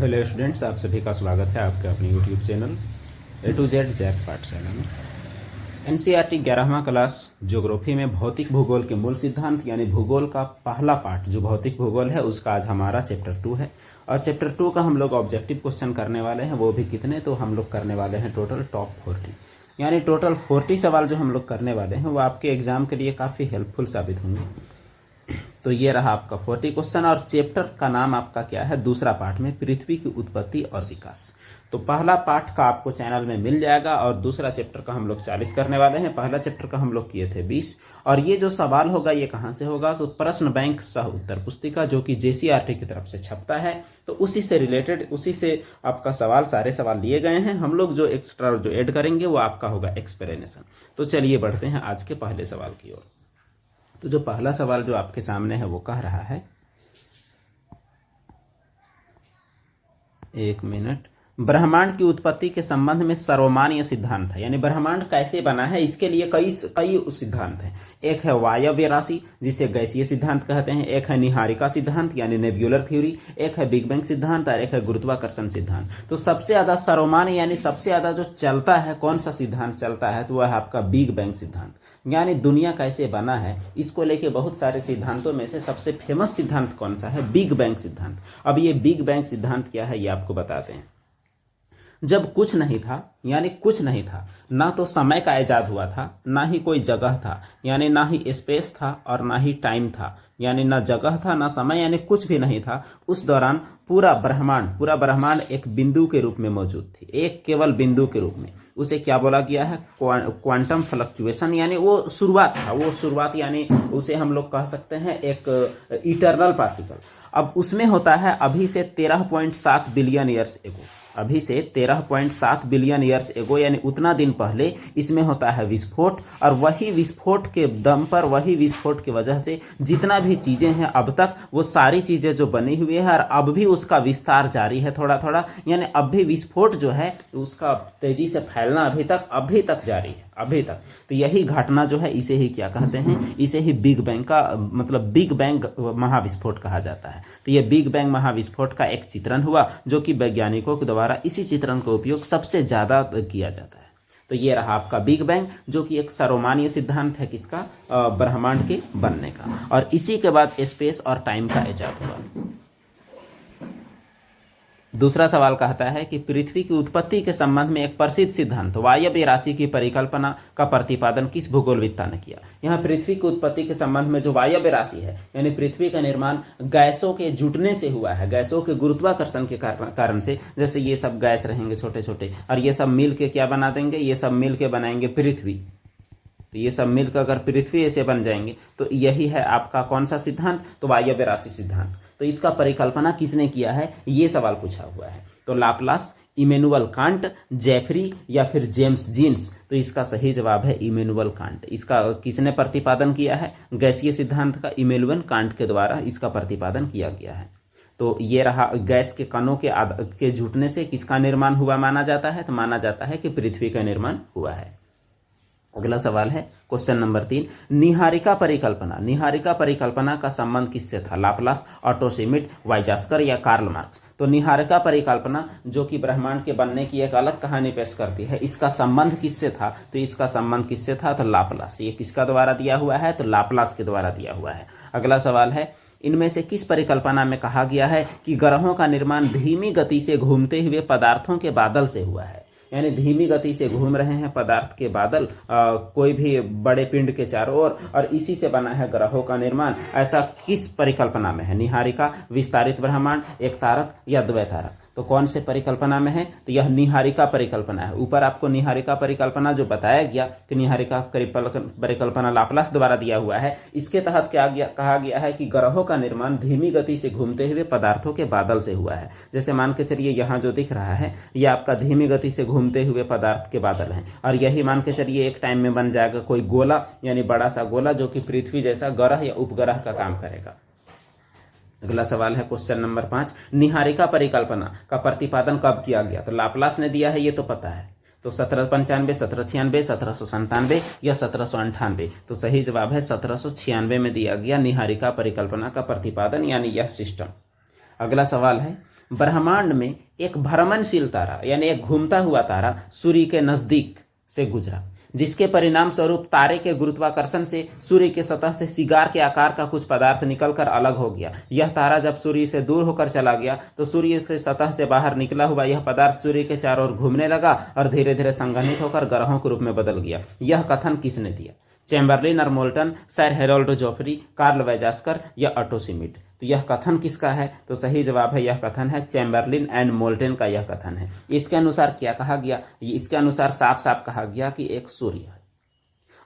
Hello students, आप सभी का स्वागत है आपके अपने YouTube channel A to Z Jack पाठशाला में। एनसीईआरटी 11वां क्लास ज्योग्राफी में भौतिक भूगोल के मूल सिद्धांत यानी भूगोल का पहला पार्ट जो भौतिक भूगोल है उसका आज हमारा चैप्टर 2 है। और चैप्टर 2 का हम लोग ऑब्जेक्टिव क्वेश्चन करने वाले हैं, वो भी कितने, तो हम लोग करने वाले हैं टोटल टॉप 40, यानी टोटल 40 सवाल जो हम लोग करने वाले हैं वो आपके एग्जाम के लिए काफ़ी हेल्पफुल साबित होंगे। तो ये रहा आपका 40 क्वेश्चन और चैप्टर का नाम आपका क्या है, दूसरा पार्ट में पृथ्वी की उत्पत्ति और विकास। तो पहला पार्ट का आपको चैनल में मिल जाएगा और दूसरा चैप्टर का हम लोग 40 करने वाले हैं। पहला चैप्टर का हम लोग किए थे 20। और ये जो सवाल होगा ये कहाँ से होगा, तो प्रश्न बैंक सह उत्तर पुस्तिका जो कि जेसीईआरटी की तरफ से छपता है, तो उसी से रिलेटेड, उसी से आपका सवाल, सारे सवाल लिए गए हैं। हम लोग जो एक्स्ट्रा जो ऐड करेंगे वो आपका होगा एक्सप्लेनेशन। तो चलिए बढ़ते हैं आज के पहले सवाल की ओर। तो जो पहला सवाल जो आपके सामने है वो कह रहा है, एक मिनट, ब्रह्मांड की उत्पत्ति के संबंध में सर्वमान्य सिद्धांत है, यानी ब्रह्मांड कैसे बना है इसके लिए कई सिद्धांत हैं। एक है वायव्य राशि जिसे गैसीय सिद्धांत कहते हैं, एक है निहारिका सिद्धांत यानी नेब्यूलर थ्योरी, एक है बिग बैंग सिद्धांत और एक है गुरुत्वाकर्षण सिद्धांत। तो सबसे ज्यादा सर्वमान्य यानी सबसे ज्यादा जो चलता है, कौन सा सिद्धांत चलता है, तो वह है आपका बिग बैंग सिद्धांत, यानी दुनिया कैसे बना है इसको लेके बहुत सारे सिद्धांतों में से सबसे फेमस सिद्धांत कौन सा है, बिग बैंग सिद्धांत। अब ये बिग बैंग सिद्धांत क्या है ये आपको बताते हैं। जब कुछ नहीं था, यानी कुछ नहीं था, ना तो समय का इजाद हुआ था, ना ही कोई जगह था, यानी ना ही स्पेस था और ना ही टाइम था, यानी ना जगह था ना समय, यानी कुछ भी नहीं था। उस दौरान पूरा ब्रह्मांड एक बिंदु के रूप में मौजूद थी, एक केवल बिंदु के रूप में। उसे क्या बोला गया है, क्वांटम फ्लक्चुएशन, यानी वो शुरुआत था, वो शुरुआत, यानी उसे हम लोग कह सकते हैं एक इटरनल पार्टिकल। अब उसमें होता है अभी से 13.7 बिलियन ईयर्स एगो, अभी से 13.7 बिलियन ईयर्स एगो, यानी उतना दिन पहले इसमें होता है विस्फोट। और वही विस्फोट के दम पर, वही विस्फोट की वजह से जितना भी चीज़ें हैं अब तक, वो सारी चीज़ें जो बनी हुई है और अब भी उसका विस्तार जारी है थोड़ा थोड़ा, यानी अब भी विस्फोट जो है उसका तेजी से फैलना अभी तक जारी है, अभी तक। तो यही घटना जो है इसे ही क्या कहते हैं, इसे ही बिग बैंग का मतलब बिग बैंग महाविस्फोट कहा जाता है। तो ये बिग बैंग महाविस्फोट का एक चित्रण हुआ जो कि वैज्ञानिकों के द्वारा इसी चित्रण का उपयोग सबसे ज्यादा किया जाता है। तो ये रहा आपका बिग बैंग जो कि एक सर्वमान्य सिद्धांत है किसका, ब्रह्मांड के बनने का। और इसी के बाद स्पेस और टाइम का इजाद हुआ। दूसरा सवाल कहता है कि पृथ्वी की उत्पत्ति के संबंध में एक प्रसिद्ध सिद्धांत वायव्य राशि की परिकल्पना का प्रतिपादन किस भूगोलविद्ता ने किया। यहाँ पृथ्वी की उत्पत्ति के संबंध में जो वायव्य राशि है, यानी पृथ्वी का निर्माण गैसों के जुटने से हुआ है, गैसों के गुरुत्वाकर्षण के कारण से। जैसे ये सब गैस रहेंगे छोटे छोटे और ये सब मिल के क्या बना देंगे, ये सब मिल के बनाएंगे पृथ्वी। तो ये सब मिलकर अगर पृथ्वी ऐसे बन जाएंगे तो यही है आपका कौन सा सिद्धांत, तो वायव्य राशि सिद्धांत। तो इसका परिकल्पना किसने किया है, ये सवाल पूछा हुआ है। तो लाप्लास, इमैनुअल कांट, जेफरी या फिर जेम्स जीन्स। तो इसका सही जवाब है इमैनुअल कांट। इसका किसने प्रतिपादन किया है, गैसीय सिद्धांत का इमैनुअल कांट के द्वारा इसका प्रतिपादन किया गया है। तो ये रहा, गैस के कणों के जुटने से किसका निर्माण हुआ माना जाता है, तो माना जाता है कि पृथ्वी का निर्माण हुआ है। अगला सवाल है क्वेश्चन नंबर 3, निहारिका परिकल्पना का संबंध किससे था, लाप्लास, ऑटो श्मिट, वाइजास्कर या कार्ल मार्क्स। तो निहारिका परिकल्पना जो कि ब्रह्मांड के बनने की एक अलग कहानी पेश करती है, इसका संबंध किससे था, तो इसका संबंध किससे था, तो लाप्लास। ये किसका द्वारा दिया हुआ है, तो लाप्लास के द्वारा दिया हुआ है। अगला सवाल है, इनमें से किस परिकल्पना में कहा गया है कि ग्रहों का निर्माण धीमी गति से घूमते हुए पदार्थों के बादल से हुआ है, यानी धीमी गति से घूम रहे हैं पदार्थ के बादल कोई भी बड़े पिंड के चारों ओर, और इसी से बना है ग्रहों का निर्माण। ऐसा किस परिकल्पना में है, निहारिका, विस्तारित ब्रह्मांड, एक तारक या द्वैतारक। तो कौन से परिकल्पना में है, तो यह निहारिका परिकल्पना है। ऊपर आपको निहारिका परिकल्पना जो बताया गया कि निहारिका परिकल्पना लाप्लास द्वारा दिया हुआ है, इसके तहत क्या कहा गया है कि ग्रहों का निर्माण धीमी गति से घूमते हुए पदार्थों के बादल से हुआ है। जैसे मान के चलिए यहाँ जो दिख रहा है ये आपका धीमी गति से घूमते हुए पदार्थ के बादल हैं, और यही मान के चलिए एक टाइम में बन जाएगा कोई गोला, यानी बड़ा सा गोला जो कि पृथ्वी जैसा ग्रह या उपग्रह का काम करेगा। अगला सवाल है क्वेश्चन नंबर 5, निहारिका परिकल्पना का प्रतिपादन कब किया गया, तो लाप्लास ने दिया है, ये तो पता है। तो 1795, 1796, 1797 या 1798। तो सही जवाब है 1796 में दिया गया निहारिका परिकल्पना का प्रतिपादन, यानी यह सिस्टम। अगला सवाल है, ब्रह्मांड में एक भ्रमणशील तारा यानी एक घूमता हुआ तारा सूर्य के नजदीक से गुजरा, जिसके परिणाम स्वरूप तारे के गुरुत्वाकर्षण से सूर्य की सतह से सिगार के आकार का कुछ पदार्थ निकलकर अलग हो गया। यह तारा जब सूर्य से दूर होकर चला गया तो सूर्य की सतह से बाहर निकला हुआ यह पदार्थ सूर्य के चारों ओर घूमने लगा और धीरे धीरे संघनित होकर ग्रहों के रूप में बदल गया। यह कथन किसने दिया? चैम्बरलिन और Moulton, sir Harold Jeffreys, Carl Weizsacker या ऑटो श्मिट। तो यह कथन किसका है? तो सही जवाब है, यह कथन है चैम्बरलिन एंड मोल्टन का यह कथन है। इसके अनुसार क्या कहा गया? इसके अनुसार साफ साफ कहा गया कि एक सूर्य है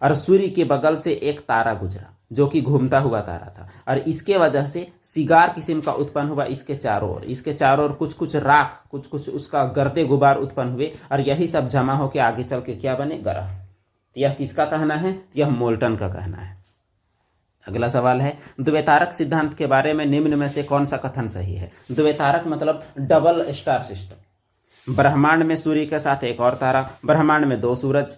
और सूर्य के बगल से एक तारा गुजरा जो कि घूमता हुआ तारा था, और इसके वजह से सिगार किस्म का उत्पन्न हुआ इसके चारों ओर। इसके चारों ओर कुछ कुछ राख, कुछ कुछ उसका गर्दे गुबार उत्पन्न हुए और यही सब जमा होकर आगे चल के क्या बने? ग्रह। यह किसका कहना है? यह मोल्टन का कहना है। अगला सवाल है, द्वैतारक सिद्धांत के बारे में निम्न में से कौन सा कथन सही है? द्वैतारक मतलब डबल स्टार सिस्टम। ब्रह्मांड में सूर्य के साथ एक और तारा, ब्रह्मांड में दो सूरज,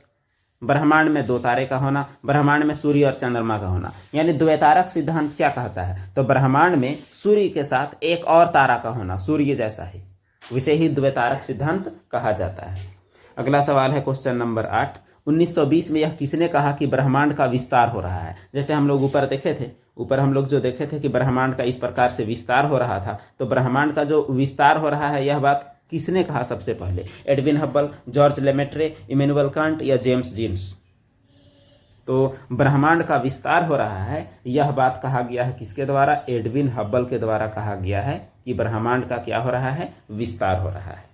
ब्रह्मांड में दो तारे का होना, ब्रह्मांड में सूर्य और चंद्रमा का होना। यानी द्वैतारक सिद्धांत क्या कहता है? तो ब्रह्मांड में सूर्य के साथ एक और तारा का होना, सूर्य जैसा ही, इसे ही द्वैतारक सिद्धांत कहा जाता है। अगला सवाल है क्वेश्चन नंबर 8, 1920 में यह किसने कहा कि ब्रह्मांड का विस्तार हो रहा है? जैसे हम लोग ऊपर देखे थे, ऊपर हम लोग जो देखे थे कि ब्रह्मांड का इस प्रकार से विस्तार हो रहा था, तो ब्रह्मांड का जो विस्तार हो रहा है यह बात किसने कहा सबसे पहले? Edwin Hubble, George Lemaitre, Immanuel Kant या जेम्स जीन्स? तो ब्रह्मांड का विस्तार हो रहा है यह बात कहा गया है किसके द्वारा? एडविन हब्बल के द्वारा कहा गया है कि ब्रह्मांड का क्या हो रहा है? विस्तार हो रहा है।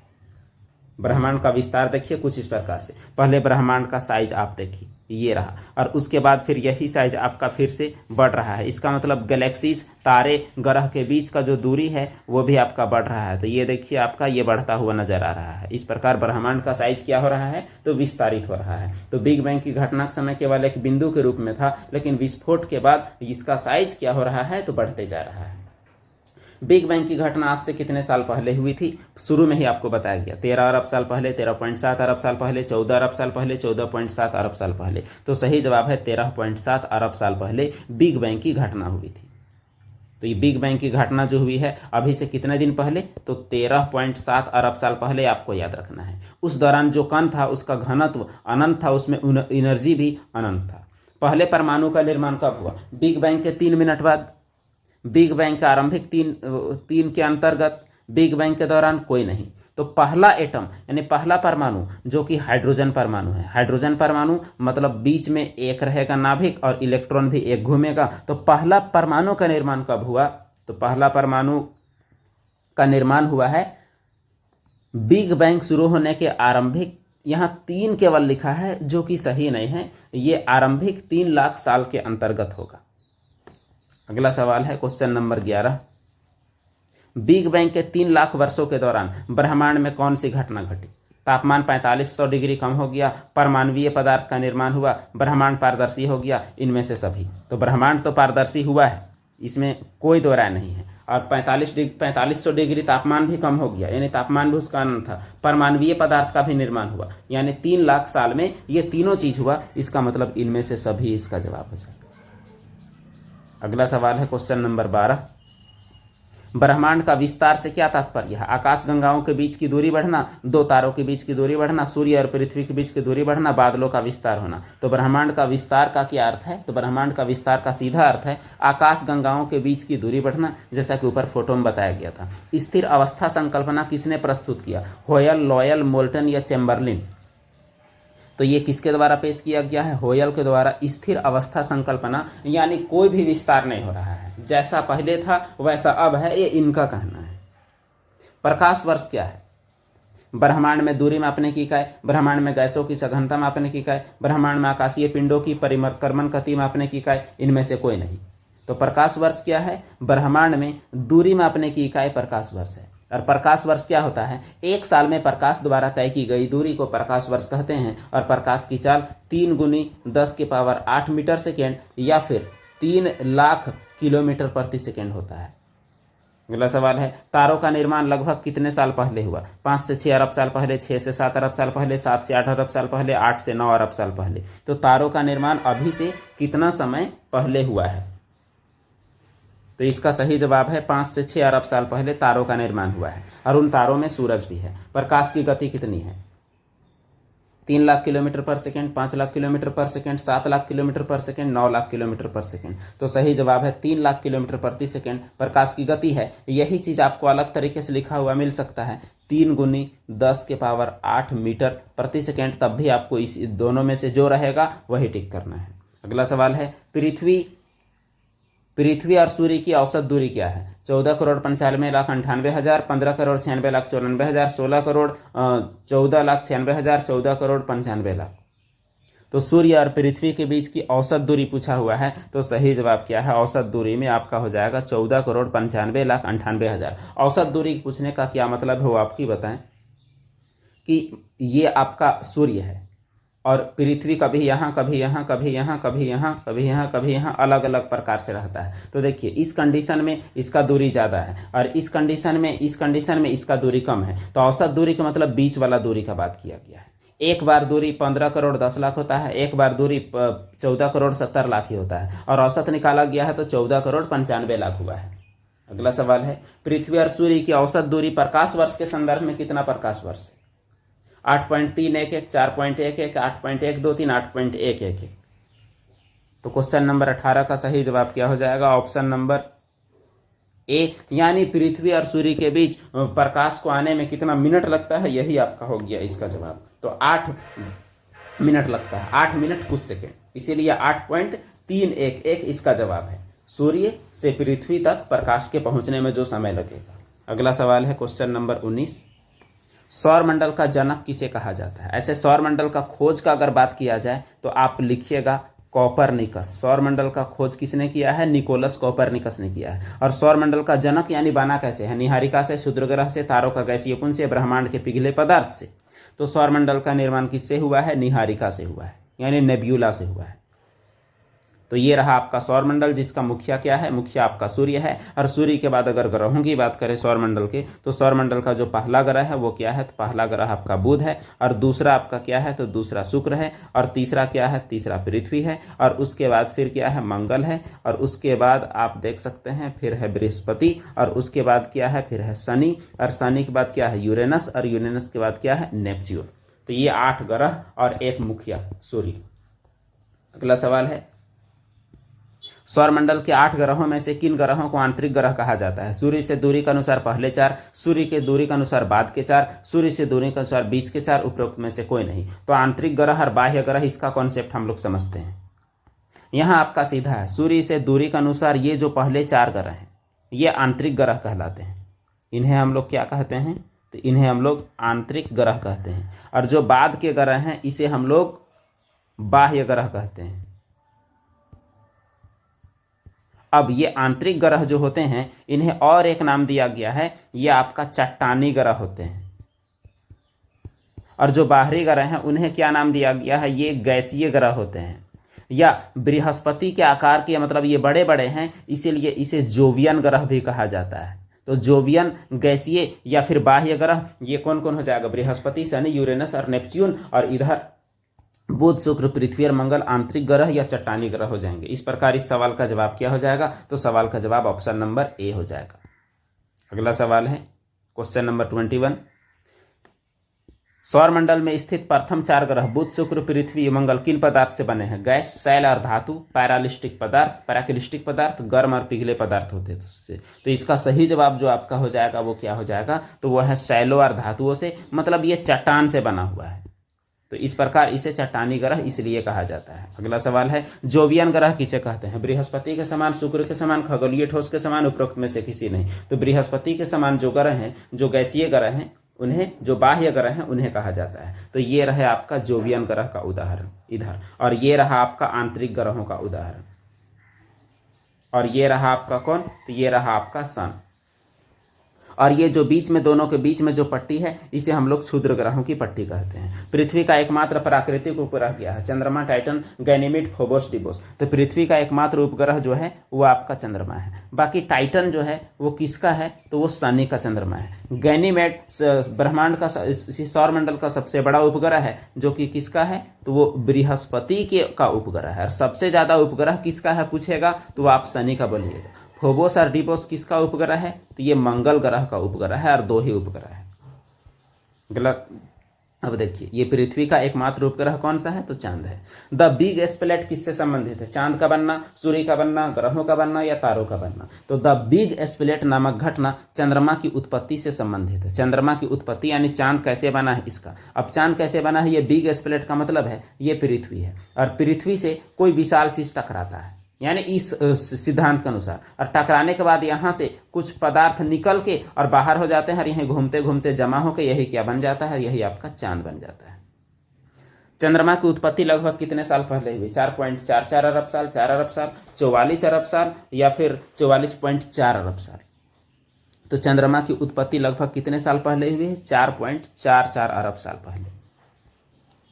ब्रह्मांड का विस्तार देखिए कुछ इस प्रकार से, पहले ब्रह्मांड का साइज आप देखिए ये रहा, और उसके बाद फिर यही साइज आपका फिर से बढ़ रहा है। इसका मतलब गैलेक्सीज, तारे, ग्रह के बीच का जो दूरी है वो भी आपका बढ़ रहा है। तो ये देखिए आपका ये बढ़ता हुआ नजर आ रहा है। इस प्रकार ब्रह्मांड का साइज क्या हो रहा है? तो विस्तारित हो रहा है। तो बिग बैंग की घटना के समय केवल एक बिंदु के रूप में था, लेकिन विस्फोट के बाद इसका साइज क्या हो रहा है? तो बढ़ते जा रहा है। बिग बैंग की घटना आज से कितने साल पहले हुई थी? शुरू में ही आपको बताया गया 13 अरब साल पहले, 13.7 अरब साल पहले, 14 अरब साल पहले, 14.7 अरब साल पहले। तो सही जवाब है 13.7 अरब साल पहले बिग बैंग की घटना हुई थी। तो ये बिग बैंग की घटना जो हुई है अभी से कितने दिन पहले? तो 13.7 अरब साल पहले आपको याद रखना है। उस दौरान जो कण था उसका घनत्व अनंत था, उसमें एनर्जी भी अनंत था। पहले परमाणु का निर्माण कब हुआ? बिग बैंग के 3 मिनट बाद। बिग बैंग का आरंभिक तीन के अंतर्गत बिग बैंग के दौरान कोई नहीं। तो पहला एटम यानी पहला परमाणु जो कि हाइड्रोजन परमाणु है। हाइड्रोजन परमाणु मतलब बीच में एक रहेगा नाभिक और इलेक्ट्रॉन भी एक घूमेगा। तो पहला परमाणु का निर्माण कब हुआ? तो पहला परमाणु का निर्माण हुआ है बिग बैंग शुरू होने के आरंभिक, यहाँ 3 केवल लिखा है जो कि सही नहीं है, ये आरंभिक 3 लाख साल के अंतर्गत होगा। अगला सवाल है क्वेश्चन नंबर 11, बिग बैंग के 3 लाख वर्षों के दौरान ब्रह्मांड में कौन सी घटना घटी? तापमान 4500 डिग्री कम हो गया, परमाणुीय पदार्थ का निर्माण हुआ, ब्रह्मांड पारदर्शी हो गया, इनमें से सभी। तो ब्रह्मांड तो पारदर्शी हुआ है, इसमें कोई दो राय नहीं है, और 4500 डिग्री तापमान भी कम हो गया, यानी तापमान भी उसका अनंत था। परमाणुीय पदार्थ का भी निर्माण हुआ, यानी 3 लाख साल में ये तीनों चीज हुआ। इसका मतलब इनमें से सभी इसका जवाब हो जाएगा। अगला सवाल है क्वेश्चन नंबर 12, ब्रह्मांड का विस्तार से क्या तात्पर्य है? आकाश गंगाओं के बीच की दूरी बढ़ना, 2 तारों के बीच की दूरी बढ़ना, सूर्य और पृथ्वी के बीच की दूरी बढ़ना, बादलों का विस्तार होना। तो ब्रह्मांड का विस्तार का क्या अर्थ है? तो ब्रह्मांड का विस्तार का सीधा अर्थ है आकाश गंगाओं के बीच की दूरी बढ़ना, जैसा कि ऊपर फोटो में बताया गया था। स्थिर अवस्था संकल्पना किसने प्रस्तुत किया? होयल, लॉयल, मोल्टन या चैम्बरलिन? तो ये किसके द्वारा पेश किया गया है? होयल के द्वारा। स्थिर अवस्था संकल्पना यानी कोई भी विस्तार नहीं हो रहा है, जैसा पहले था वैसा अब है, ये इनका कहना है। प्रकाश वर्ष क्या है? ब्रह्मांड में दूरी मापने की इकाई, ब्रह्मांड में गैसों की सघनता मापने की इकाई, ब्रह्मांड में आकाशीय पिंडों की परिक्रमण गति मापने की इकाई, इनमें से कोई नहीं। तो प्रकाश वर्ष क्या है? ब्रह्मांड में दूरी मापने की इकाई प्रकाश वर्ष है। और प्रकाश वर्ष क्या होता है? 1 साल में प्रकाश द्वारा तय की गई दूरी को प्रकाश वर्ष कहते हैं। और प्रकाश की चाल 3 गुनी 10⁸ मीटर सेकेंड या फिर 3 लाख किलोमीटर प्रति सेकेंड होता है। अगला सवाल है, तारों का निर्माण लगभग कितने साल पहले हुआ? 5 से 6 अरब साल पहले, 6 से 7 अरब साल पहले, 7 से 8 अरब साल पहले, 8 से 9 अरब साल पहले। तो तारों का निर्माण अभी से कितना समय पहले हुआ है? तो इसका सही जवाब है 5 से 6 अरब साल पहले तारों का निर्माण हुआ है और उन तारों में सूरज भी है। प्रकाश की गति कितनी है? 3 लाख किलोमीटर पर सेकेंड, 5 लाख किलोमीटर पर सेकेंड, 7 लाख किलोमीटर पर सेकेंड, 9 लाख किलोमीटर पर सेकेंड। तो सही जवाब है 3 लाख किलोमीटर प्रति सेकेंड प्रकाश की गति है। यही चीज़ आपको अलग तरीके से लिखा हुआ मिल सकता है, 3 गुनी 10 के पावर 8 मीटर प्रति सेकेंड, तब भी आपको इस दोनों में से जो रहेगा वही टिक करना है। अगला सवाल है, पृथ्वी और सूर्य की औसत दूरी क्या है? 14,95,98,000, 15,96,94,000, 16,14,96,000, 14,95,000। तो सूर्य और पृथ्वी के बीच की औसत दूरी पूछा हुआ है, तो सही जवाब क्या है? औसत दूरी में आपका हो जाएगा 14,95,98,000। औसत दूरी पूछने का क्या मतलब है वो आपकी बताएं कि ये आपका सूर्य है और पृथ्वी कभी यहाँ कभी यहाँ कभी यहाँ कभी यहाँ कभी यहाँ कभी यहाँ अलग अलग प्रकार से रहता है। तो देखिए इस कंडीशन में इसका दूरी ज़्यादा है और इस कंडीशन में इसका दूरी कम है। तो औसत दूरी का मतलब बीच वाला दूरी का बात किया गया है। एक बार दूरी 15,10,00,000 होता है, एक बार दूरी 14,70,00,000 ही होता है और औसत निकाला गया है तो 14,95,00,000 हुआ है। अगला सवाल है, पृथ्वी और सूर्य की औसत दूरी प्रकाश वर्ष के संदर्भ में कितना प्रकाश वर्ष है? 8.311, 4.11, 8.123, 8.111। तो क्वेश्चन नंबर 18 का सही जवाब क्या हो जाएगा? ऑप्शन नंबर ए, यानी पृथ्वी और सूर्य के बीच प्रकाश को आने में कितना मिनट लगता है, यही आपका हो गया इसका जवाब। तो 8 मिनट लगता है, 8 मिनट कुछ सेकेंड, इसीलिए 8.311 इसका जवाब है। सूर्य से पृथ्वी तक प्रकाश के पहुंचने में जो समय लगेगा। अगला सवाल है क्वेश्चन नंबर 19, सौरमंडल का जनक किसे कहा जाता है? ऐसे सौरमंडल का खोज का अगर बात किया जाए तो आप लिखिएगा कोपरनिकस। सौरमंडल का खोज किसने किया है? निकोलस कोपरनिकस ने किया है। और सौरमंडल का जनक यानी बना कैसे है? निहारिका से, क्षुद्रग्रह से, तारों का गैसीय पुंज से, ब्रह्मांड के पिघले पदार्थ से। तो सौरमंडल का निर्माण किससे हुआ है? निहारिका से हुआ है, यानी नेब्यूला से हुआ है। तो ये रहा आपका सौरमंडल, जिसका मुखिया क्या है? मुखिया आपका सूर्य है। और सूर्य के बाद अगर ग्रहों की बात करें सौरमंडल के, तो सौरमंडल का जो पहला ग्रह है वो क्या है? तो पहला ग्रह आपका बुध है और दूसरा आपका क्या है? तो दूसरा शुक्र है और तीसरा क्या है? तीसरा पृथ्वी है और उसके बाद फिर क्या है? मंगल है और उसके बाद आप देख सकते हैं फिर है बृहस्पति और उसके बाद क्या है? फिर है शनि और शनि के बाद क्या है? यूरेनस और यूरेनस के बाद क्या है? नेपच्यून। तो ये 8 ग्रह और एक मुखिया सूर्य। अगला सवाल है, सौरमंडल के 8 ग्रहों में से किन ग्रहों को आंतरिक ग्रह कहा जाता है? सूर्य से दूरी के अनुसार पहले 4, सूर्य के दूरी के अनुसार बाद के 4, सूर्य से दूरी के अनुसार बीच के 4, उपरोक्त में से कोई नहीं। तो आंतरिक ग्रह और बाह्य ग्रह, इसका कॉन्सेप्ट हम लोग समझते हैं। यहाँ आपका सीधा है, सूर्य से दूरी के अनुसार ये जो पहले 4 ग्रह हैं ये आंतरिक ग्रह कहलाते हैं। इन्हें हम लोग क्या कहते हैं? तो इन्हें हम लोग आंतरिक ग्रह कहते हैं। और जो बाद के ग्रह हैं इसे हम लोग बाह्य ग्रह कहते हैं। अब ये आंतरिक ग्रह जो होते हैं इन्हें और एक नाम दिया गया है, ये आपका चट्टानी ग्रह होते हैं। और जो बाहरी ग्रह हैं उन्हें क्या नाम दिया गया है? ये गैसीय ग्रह होते हैं। या बृहस्पति के आकार के, मतलब ये बड़े बड़े हैं इसीलिए इसे जोवियन ग्रह भी कहा जाता है। तो जोवियन, गैसीय या फिर बाह्य ग्रह, ये कौन कौन हो जाएगा? बृहस्पति, शनि, यूरेनस और नेपच्यून। और इधर बुध, शुक्र, पृथ्वी और मंगल आंतरिक ग्रह या चट्टानी ग्रह हो जाएंगे। इस प्रकार इस सवाल का जवाब क्या हो जाएगा? तो सवाल का जवाब ऑप्शन नंबर ए हो जाएगा। अगला सवाल है क्वेश्चन नंबर 21, सौरमंडल में स्थित प्रथम 4 ग्रह बुध, शुक्र, पृथ्वी, मंगल किन पदार्थ से बने हैं? गैस, शैल और धातु, पैरालिस्टिक पदार्थ, पैराक्रिस्टिक पदार्थ, गर्म और पिघले पदार्थ होते हैं उससे। तो इसका सही जवाब जो आपका हो जाएगा वो क्या हो जाएगा? तो वह है शैलों और धातुओं से, मतलब ये चट्टान से बना हुआ है। तो इस प्रकार इसे चट्टानी ग्रह इसलिए कहा जाता है। अगला सवाल है, जोवियन ग्रह किसे कहते हैं? बृहस्पति के समान, शुक्र के समान, खगोलीय ठोस के समान, उपरोक्त में से किसी नहीं। तो बृहस्पति के समान जो ग्रह हैं, जो गैसीय ग्रह हैं, उन्हें, जो बाह्य ग्रह हैं उन्हें कहा जाता है। तो ये रहे आपका जोवियन ग्रह का उदाहरण इधर, और ये रहा आपका आंतरिक ग्रहों का उदाहरण, और ये रहा आपका कौन? तो ये रहा आपका सन। और ये जो बीच में, दोनों के बीच में जो पट्टी है इसे हम लोग क्षुद्र ग्रहों की पट्टी कहते हैं। पृथ्वी का एकमात्र प्राकृतिक उपग्रह क्या है? चंद्रमा, टाइटन, गैनीमेड, फोबोस, डिबोस। तो पृथ्वी का एकमात्र उपग्रह जो है वो आपका चंद्रमा है। बाकी टाइटन जो है वो किसका है? तो वो शनि का चंद्रमा है। गैनीमेड ब्रह्मांड का, सौरमंडल का सबसे बड़ा उपग्रह है जो कि किसका है? तो वो बृहस्पति के का उपग्रह है। और सबसे ज्यादा उपग्रह किसका है पूछेगा तो आप शनि का बोलिएगा। फोबोस और डिबोस किसका उपग्रह है? तो ये मंगल ग्रह का उपग्रह है और 2 ही उपग्रह है। गलत। अब देखिए, ये पृथ्वी का एकमात्र उपग्रह कौन सा है? तो चांद है। द बिग स्प्लेट किससे संबंधित है? चांद का बनना, सूर्य का बनना, ग्रहों का बनना या तारों का बनना? तो द बिग स्प्लेट नामक घटना चंद्रमा की उत्पत्ति से संबंधित है। चंद्रमा की उत्पत्ति यानी चांद कैसे बना है इसका। अब चांद कैसे बना है, ये बिग स्प्लेट का मतलब है ये पृथ्वी है, और पृथ्वी से कोई विशाल चीज टकराता है, यानी इस सिद्धांत के अनुसार, और टकराने के बाद यहाँ से कुछ पदार्थ निकल के और बाहर हो जाते हैं, और यहीं घूमते घूमते जमा होकर यही क्या बन जाता है? यही आपका चांद बन जाता है। चंद्रमा की उत्पत्ति लगभग कितने साल पहले हुई? 4.44 अरब साल, 4 अरब साल, 44 अरब साल या फिर 44.4 अरब साल? तो चंद्रमा की उत्पत्ति लगभग कितने साल पहले हुई है? 4.44 अरब साल पहले।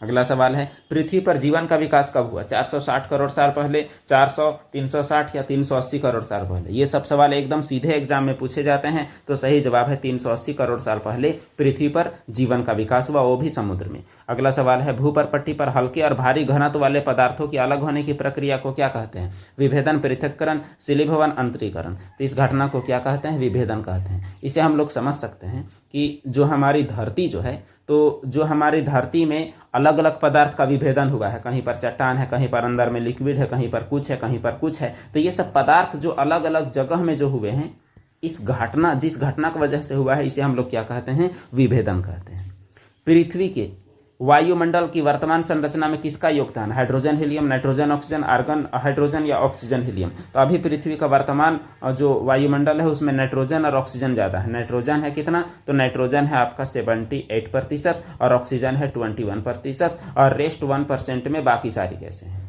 अगला सवाल है, पृथ्वी पर जीवन का विकास कब हुआ? 460 करोड़ साल पहले, 400, 360 या 380 करोड़ साल पहले? ये सब सवाल एकदम सीधे एग्जाम में पूछे जाते हैं, तो सही जवाब है 380 करोड़ साल पहले पृथ्वी पर जीवन का विकास हुआ, वो भी समुद्र में। अगला सवाल है, भूपरपट्टी पर हल्के और भारी घनत्व वाले पदार्थों की अलग होने की प्रक्रिया को क्या कहते हैं? विभेदन, पृथक्करण, शिलीभवन, अंतरीकरण। तो इस घटना को क्या कहते हैं? विभेदन कहते हैं। इसे हम लोग समझ सकते हैं कि जो हमारी धरती जो है, तो जो हमारी धरती में अलग अलग पदार्थ का विभेदन हुआ है, कहीं पर चट्टान है, कहीं पर अंदर में लिक्विड है, कहीं पर कुछ है, कहीं पर कुछ है, तो ये सब पदार्थ जो अलग अलग जगह में जो हुए हैं, इस घटना जिस घटना की वजह से हुआ है, इसे हम लोग क्या कहते हैं? विभेदन कहते हैं। पृथ्वी के वायुमंडल की वर्तमान संरचना में किसका योगदान? Hydrogen, helium, nitrogen, oxygen, argon, hydrogen या ऑक्सीजन, हीलियम? तो अभी पृथ्वी का वर्तमान जो वायुमंडल है उसमें नाइट्रोजन और ऑक्सीजन ज़्यादा है। नाइट्रोजन है कितना? तो नाइट्रोजन है आपका 78% और ऑक्सीजन है 21%, और रेस्ट 1% में बाकी सारी गैसें हैं।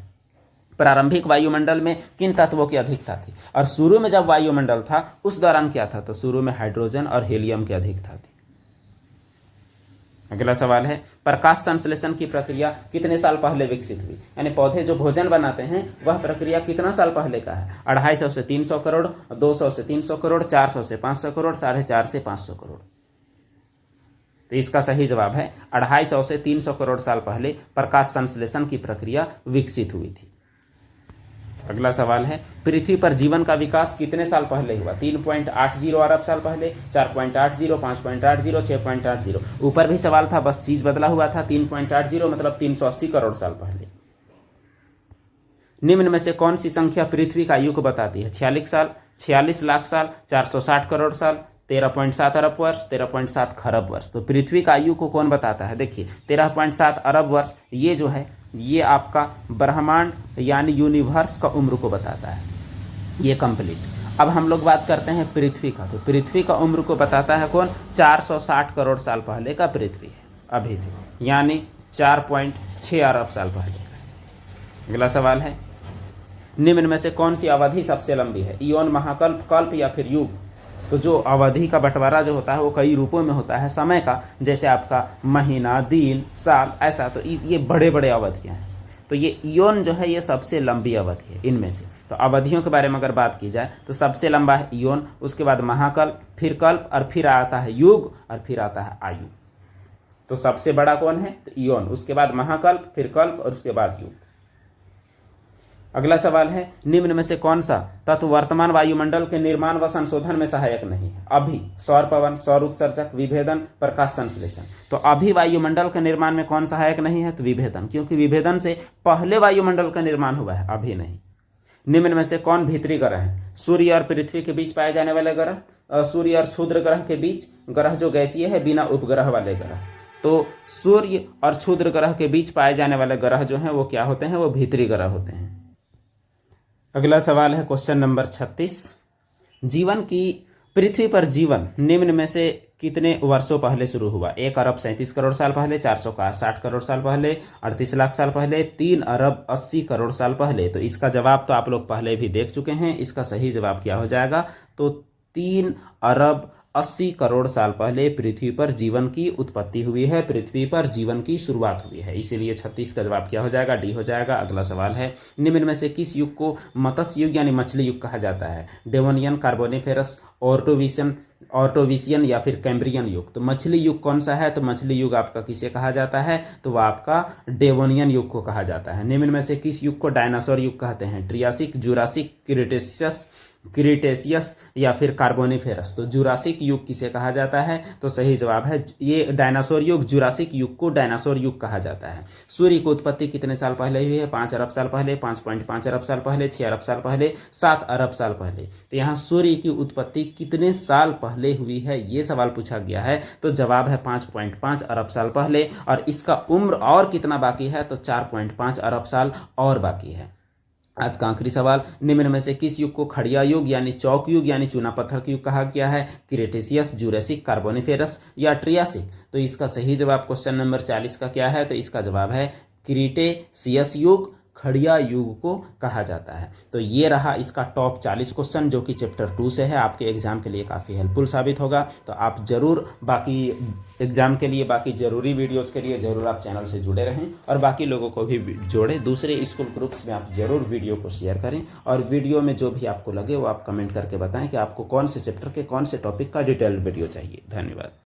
प्रारंभिक वायुमंडल में किन तत्वों की अधिकता थी? और शुरू में जब वायुमंडल था उस दौरान क्या था? तो शुरू में हाइड्रोजन और हीलियम की अधिकता थी। अगला सवाल है, प्रकाश संश्लेषण की प्रक्रिया कितने साल पहले विकसित हुई? यानी पौधे जो भोजन बनाते हैं वह प्रक्रिया कितना साल पहले का है? 250 से 300 करोड़, 200 से 300 करोड़, 400 से 500 करोड़, 450 से 500 करोड़? तो इसका सही जवाब है 250 से 300 करोड़ साल पहले प्रकाश संश्लेषण की प्रक्रिया विकसित हुई थी। अगला सवाल है, पृथ्वी पर जीवन का विकास कितने साल पहले हुआ? 3.80 अरब साल पहले, 4.80, 5.80, 6.80? ऊपर भी सवाल था, बस चीज बदला हुआ था। 3.80 मतलब 380 करोड़ साल पहले। निम्न में से कौन सी संख्या पृथ्वी का आयु को बताती है? 46 साल, 46 लाख साल, 460 करोड़ साल, 13.7 अरब वर्ष, 13.7 खरब वर्ष? तो पृथ्वी का आयु को कौन बताता है? देखिए, 13.7 अरब वर्ष ये जो है ये आपका ब्रह्मांड यानी यूनिवर्स का उम्र को बताता है, ये कंप्लीट। अब हम लोग बात करते हैं पृथ्वी का, तो पृथ्वी का उम्र को बताता है कौन? 460 करोड़ साल पहले का पृथ्वी है अभी से, यानी 4.6 अरब साल पहले का। अगला सवाल है, निम्न में से कौन सी अवधि सबसे लंबी है? इयोन, महाकल्प, कल्प या फिर युग? तो जो अवधि का बंटवारा जो होता है वो कई रूपों में होता है समय का, जैसे आपका महीना, दिन, साल, ऐसा। तो ये बड़े बड़े अवधियाँ हैं, तो ये इयोन जो है ये सबसे लंबी अवधि है इनमें से। तो अवधियों के बारे में अगर बात की जाए तो सबसे लंबा है इयोन, उसके बाद महाकल्प, फिर कल्प, और फिर आता है युग, और फिर आता है आयु। तो सबसे बड़ा कौन है? तो इयोन, उसके बाद महाकल्प, फिर कल्प और उसके बाद युग। अगला सवाल है, निम्न में से कौन सा तत्व वर्तमान वायुमंडल के निर्माण व संशोधन में सहायक नहीं है? अभी सौर पवन, सौर उत्सर्जक, विभेदन, प्रकाश संश्लेषण। तो अभी वायुमंडल के निर्माण में कौन सहायक नहीं है? तो विभेदन, क्योंकि विभेदन से पहले वायुमंडल का निर्माण हुआ है, अभी नहीं। निम्न में से कौन भीतरी ग्रह है? सूर्य और पृथ्वी के बीच पाए जाने वाले ग्रह, सूर्य और क्षुद्र ग्रह के बीच ग्रह जो गैसीय है, बिना उपग्रह वाले ग्रह। तो सूर्य और क्षुद्र ग्रह के बीच पाए जाने वाले ग्रह जो हैं वो क्या होते हैं? वो भीतरी ग्रह होते हैं। अगला सवाल है क्वेश्चन नंबर 36, जीवन की पृथ्वी पर जीवन निम्न में से कितने वर्षों पहले शुरू हुआ? 1 अरब 37 करोड़ साल पहले, 460 करोड़ साल पहले, 38 लाख साल पहले, 3 अरब 80 करोड़ साल पहले? तो इसका जवाब तो आप लोग पहले भी देख चुके हैं। इसका सही जवाब क्या हो जाएगा? तो 3 अरब 80 करोड़ साल पहले पृथ्वी पर जीवन की उत्पत्ति हुई है, पृथ्वी पर जीवन की शुरुआत हुई है। इसीलिए 36 का जवाब क्या हो जाएगा? डी हो जाएगा। अगला सवाल है, निम्न में से किस युग को मत्स्य युग यानी मछली युग कहा जाता है? डेवोनियन, कार्बोनिफेरस, ऑर्डोविशियन या फिर कैम्ब्रियन युग? तो मछली युग कौन सा है? तो मछली युग आपका किसे कहा जाता है? तो वह आपका डेवोनियन युग को कहा जाता है। निम्न में से किस युग को डायनासोर युग कहते हैं? ट्रियासिक, जुरासिक, क्रिटेशियस क्रिटेशियस या फिर कार्बोनिफेरस। तो जुरासिक युग किसे कहा जाता है? तो सही जवाब है ये डायनासोर युग, जुरासिक युग को डायनासोर युग कहा जाता है। सूर्य की उत्पत्ति कितने साल पहले हुई है? 5 अरब साल पहले, 5.5 अरब साल पहले, 6 अरब साल पहले, 7 अरब साल पहले। तो यहाँ सूर्य की उत्पत्ति कितने साल पहले हुई है ये सवाल पूछा गया है। तो जवाब है 5.5 अरब साल पहले। और इसका उम्र और कितना बाकी है? तो 4.5 अरब साल और बाकी है। आज का आखिरी सवाल, निम्न में से किस युग को खड़िया युग यानी चौक युग यानी चूना पत्थर का युग कहा गया है? क्रिटेशियस, जुरासिक, कार्बोनिफेरस या ट्रियासिक। तो इसका सही जवाब क्वेश्चन नंबर 40 का क्या है? तो इसका जवाब है क्रिटेशियस युग, खड़िया युग को कहा जाता है। तो ये रहा इसका टॉप 40 क्वेश्चन जो कि चैप्टर 2 से है। आपके एग्जाम के लिए काफ़ी हेल्पफुल साबित होगा। तो आप जरूर बाकी एग्जाम के लिए, बाकी जरूरी वीडियोज़ के लिए जरूर आप चैनल से जुड़े रहें और बाकी लोगों को भी जोड़ें। दूसरे स्कूल ग्रुप्स में आप जरूर वीडियो को शेयर करें और वीडियो में जो भी आपको लगे वो आप कमेंट करके बताएं कि आपको कौन से चैप्टर के कौन से टॉपिक का डिटेल्ड वीडियो चाहिए। धन्यवाद।